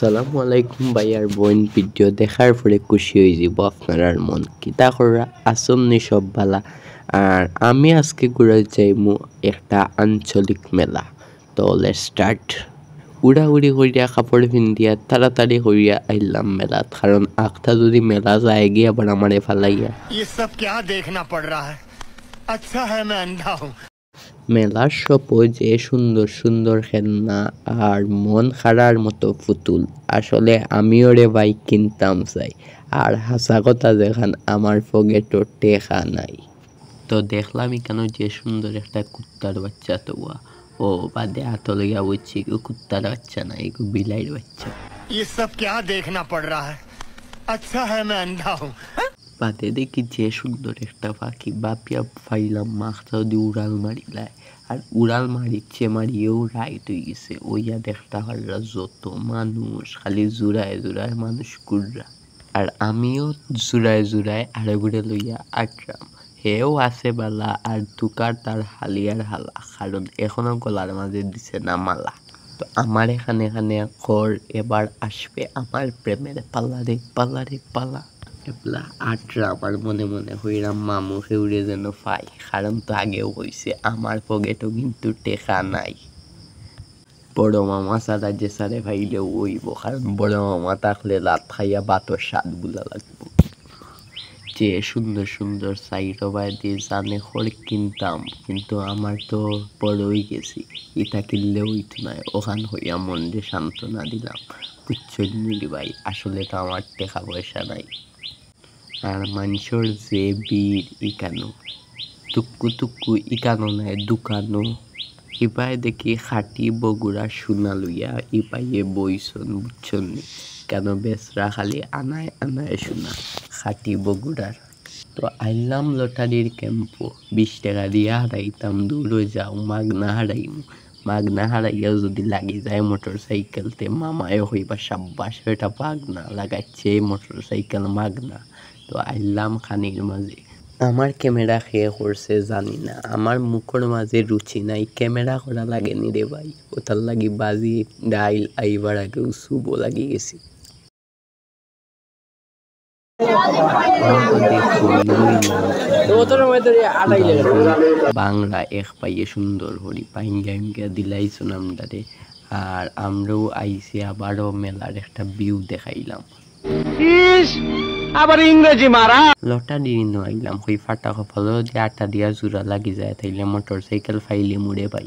আসসালামু আলাইকুম ভাই আর বোন, ভিডিও দেখার পরে খুশি হয়ে যাব আপনার মন কিতা করা আসন্নি সব বালা। আর আমি আজকে ঘুরে যাইমু একটা আঞ্চলিক মেলা। তো লেটস স্টার্ট। উড়াউড়ি করিয়া কাপড় পিন্ধিয়া তাড়াতাড়ি করিয়া আইলাম মেলাত, কারণ আখটা যদি মেলা যায় গিয়ে আবার আমারে ফালাইয়া। ये सब क्या देखना पड़ रहा है? अच्छा है मैं अंधा हूँ। মেলার সপো যে সুন্দর সুন্দর খেলনা আর মন খাড়ার মতো পুতুল, আসলে আমিও রে ভাই কিনতাম চাই। আর হাসা কথা যেখান আমার পকেটও টেকা নাই। তো দেখলাম এখানে যে সুন্দর একটা কুত্তার বাচ্চা, তো ও বাদে হাত লইয়া বুঝছি কুত্তার বাচ্চা না, এগো বিলাইর বাচ্চা। ये सब क्या देखना पड़ रहा है? अच्छा है मैं अंधा हूँ। বাদে দেখি যে সুন্দর একটা পাখি, বাপিয়া ফাইলাম মাথা দিয়ে উড়াল মারিলায়। আর উড়াল মারিচ্ছে মারিয়েও রাইট হয়ে গেছে। ওইয়া দেখতে পাররা যত মানুষ, খালি জুড়ায় জুড়ায় মানুষ কুড়রা। আর আমিও জুড়ায় জুড়ায় আরে ঘুরে লইয়া আটরাম। হেও আছে বালা আর তুকার তার হালিয়ার হালা, কারণ এখনো গলার মাঝে দিছে না মালা। তো আমার এখানে কর এবার আসবে আমার প্রেমের পাল্লা রে পাল্লা রে পাল্লা। এবলা আটরা আমার মনে মনে হইরাম মামুকে উড়ে যেন পাই, কারণ তো আগেও হইছে আমার পকেটও কিন্তু টেকা নাই। বড় মামা ছাড়া যে সারে ভাইলেও হইব, কারণ বড় মামা থাকলে লাত খাইয়া বাতর স্বাদ বুলা লাগবো। যে সুন্দর সুন্দর সাইড দিয়ে জানে খড় কিনতাম, কিন্তু আমার তো বড় হয়ে গেছি, ইটা কিনলে হইতো না। ওখান হইয়া মন যে সান্ত্বনা দিলাম, বুঝছো নিলি ভাই, আসলে তো আমার টাকা পয়সা নাই। আর মানুষের যে বীর ইকানো টুকু টুকু ইকানো নাই দোকানো, ইপাই দেখি খাটি বগুড়া সোনা লইয়া ইপাইয়ে বইছন, বুঝছন নি? কেন বেসরা খালি আনায় আনায় সোনা খাটি বগুড়ার। তো আইলাম লটারির ক্যাম্পো, 20 টাকা দিয়া হারাইতাম, দূরে যাও মাগনা হারাইম। মাগনা হারাইয়াও যদি লাগি যায় মোটর সাইকেলতে, মামায় হইবা সাব্বাস, এটা পাগনা লাগাচ্ছে মোটর সাইকেল মাগনা। তো আইলাম খানির মাঝে। আমার ক্যামেরা খেয়ে করছে জানি না, আমার মুখের মাঝে রুচি নাই, ক্যামেরা করা লাগেনি রে ভাই। ওটার লাগি বাজি ডাইল আইবার আগেও শুভ লাগি গেছি। বাংলা এক পাইয়ে সুন্দর হরি পাইঙ্গা দিলাইছো নামটারে। আর আমরাও আইসি আবারও মেলার একটা ভিউ দেখাইলাম। আবার ইংরেজি মারা লটারি নিয়ে আইলাম, হই ফাটা কপাল দিয়ে 8টা দিয়া জোড়া লাগি যায়, তাইলে মোটর সাইকেল ফাইলে মুড়ে পাই।